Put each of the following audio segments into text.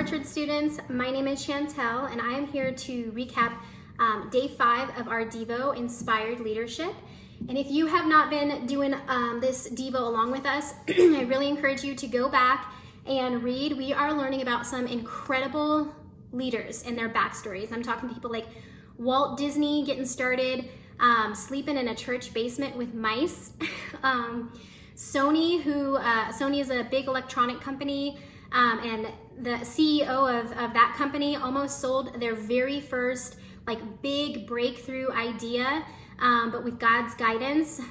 Orchard students, my name is Shantell and I am here to recap day 5 of our Devo, Inspired Leadership. And if you have not been doing this Devo along with us, I really encourage you to go back and read. We are learning about some incredible leaders and their backstories. I'm talking people like Walt Disney getting started, sleeping in a church basement with mice. Sony, Sony is a big electronic company, and the CEO of that company almost sold their very first big breakthrough idea, but with God's guidance.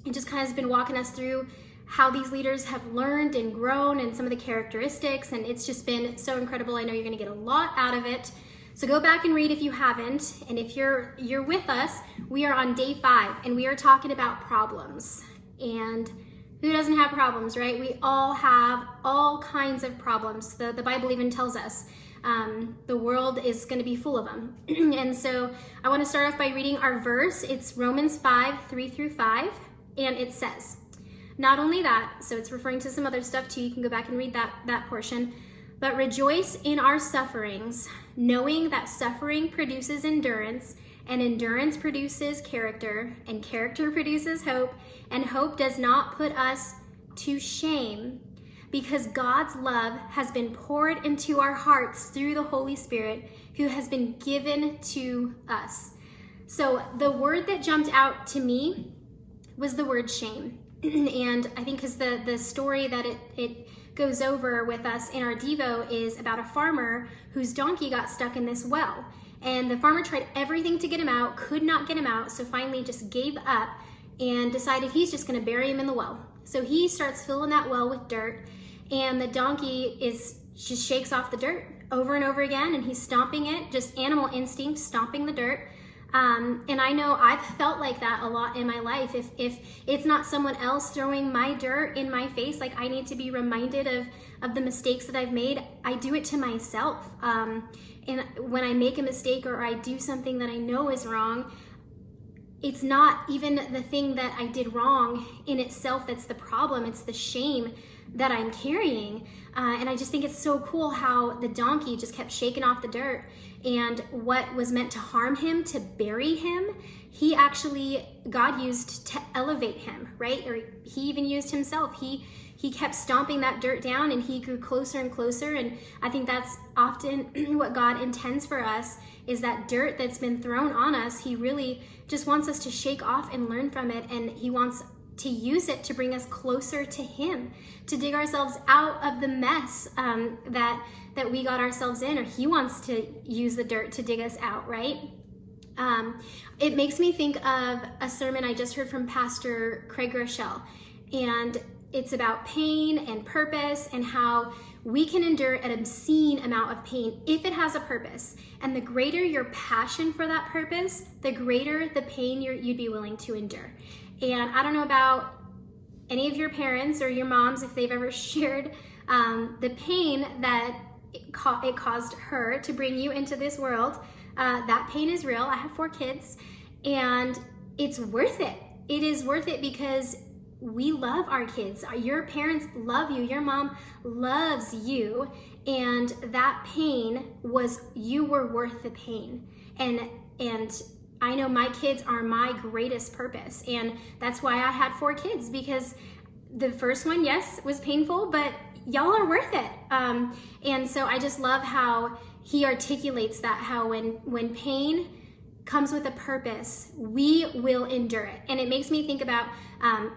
It just kind of has been walking us through how these leaders have learned and grown and some of the characteristics, and it's just been so incredible. I know you're going to get a lot out of it. So go back and read if you haven't, and if you're with us, we are on day 5 and we are talking about problems. And who doesn't have problems, right? We all have all kinds of problems. The Bible even tells us the world is going to be full of them. And so I want to start off by reading our verse. It's Romans 5:3-5, and it says, not only that, so it's referring to some other stuff too, you can go back and read that portion, but rejoice in our sufferings, knowing that suffering produces endurance, and endurance produces character, and character produces hope, and hope does not put us to shame, because God's love has been poured into our hearts through the Holy Spirit who has been given to us. So the word that jumped out to me was the word shame. And I think because the story that it goes over with us in our Devo is about a farmer whose donkey got stuck in this well. And the farmer tried everything to get him out, could not get him out, so finally just gave up and decided he's just gonna bury him in the well. So he starts filling that well with dirt, and the donkey just shakes off the dirt over and over again, and he's stomping it, just animal instinct, stomping the dirt. And I know I've felt like that a lot in my life. If it's not someone else throwing my dirt in my face, like I need to be reminded of the mistakes that I've made. I do it to myself. And when I make a mistake or I do something that I know is wrong, it's not even the thing that I did wrong in itself that's the problem. It's the shame that I'm carrying. And I just think it's so cool how the donkey just kept shaking off the dirt, and what was meant to harm him, to bury him, God used to elevate him, right? Or he even used himself. He kept stomping that dirt down, and he grew closer and closer. And I think that's often what God intends for us, is that dirt that's been thrown on us. He really just wants us to shake off and learn from it. And he wants to use it to bring us closer to him, to dig ourselves out of the mess that we got ourselves in, or he wants to use the dirt to dig us out, right? It makes me think of a sermon I just heard from Pastor Craig Rochelle, and it's about pain and purpose and how we can endure an obscene amount of pain if it has a purpose. And the greater your passion for that purpose, the greater the pain you'd be willing to endure. And I don't know about any of your parents or your moms, if they've ever shared the pain that it caused her to bring you into this world. That pain is real. I have 4 kids, and it's worth it. It is worth it because we love our kids. Your parents love you. Your mom loves you. And that pain you were worth the pain. And I know my kids are my greatest purpose. And that's why I had 4 kids, because the first one, yes, was painful, but y'all are worth it. And so I just love how he articulates that, how when pain comes with a purpose, we will endure it. And it makes me think about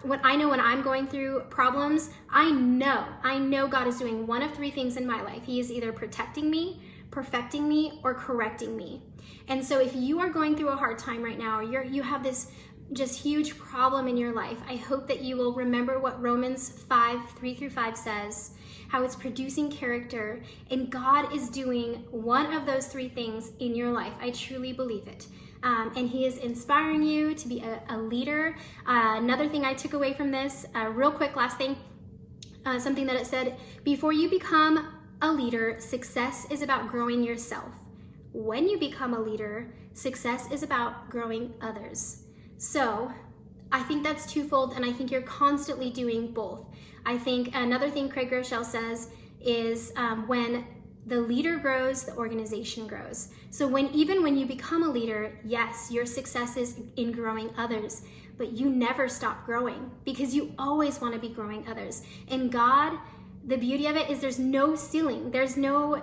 when I'm going through problems, I know God is doing one of 3 things in my life. He is either protecting me, perfecting me, or correcting me. And so if you are going through a hard time right now, or you have this just huge problem in your life, I hope that you will remember what Romans 5:3-5 says, how it's producing character, and God is doing one of those 3 things in your life. I truly believe it. And he is inspiring you to be a leader. Another thing I took away from this, real quick, last thing, something that it said, before you become a leader, success is about growing yourself. When you become a leader, success is about growing others. So I think that's twofold, and I think you're constantly doing both. I think another thing Craig Rochelle says is when the leader grows, the organization grows. So even when you become a leader, yes, your success is in growing others, but you never stop growing because you always want to be growing others. And God, the beauty of it is there's no ceiling. There's no,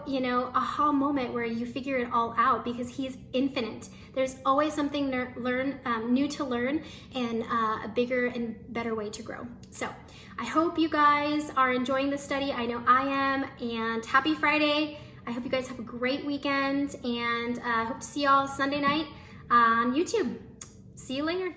aha moment where you figure it all out because He is infinite. There's always something new to learn and a bigger and better way to grow. So I hope you guys are enjoying the study. I know I am, and happy Friday. I hope you guys have a great weekend, and I hope to see y'all Sunday night on YouTube. See you later.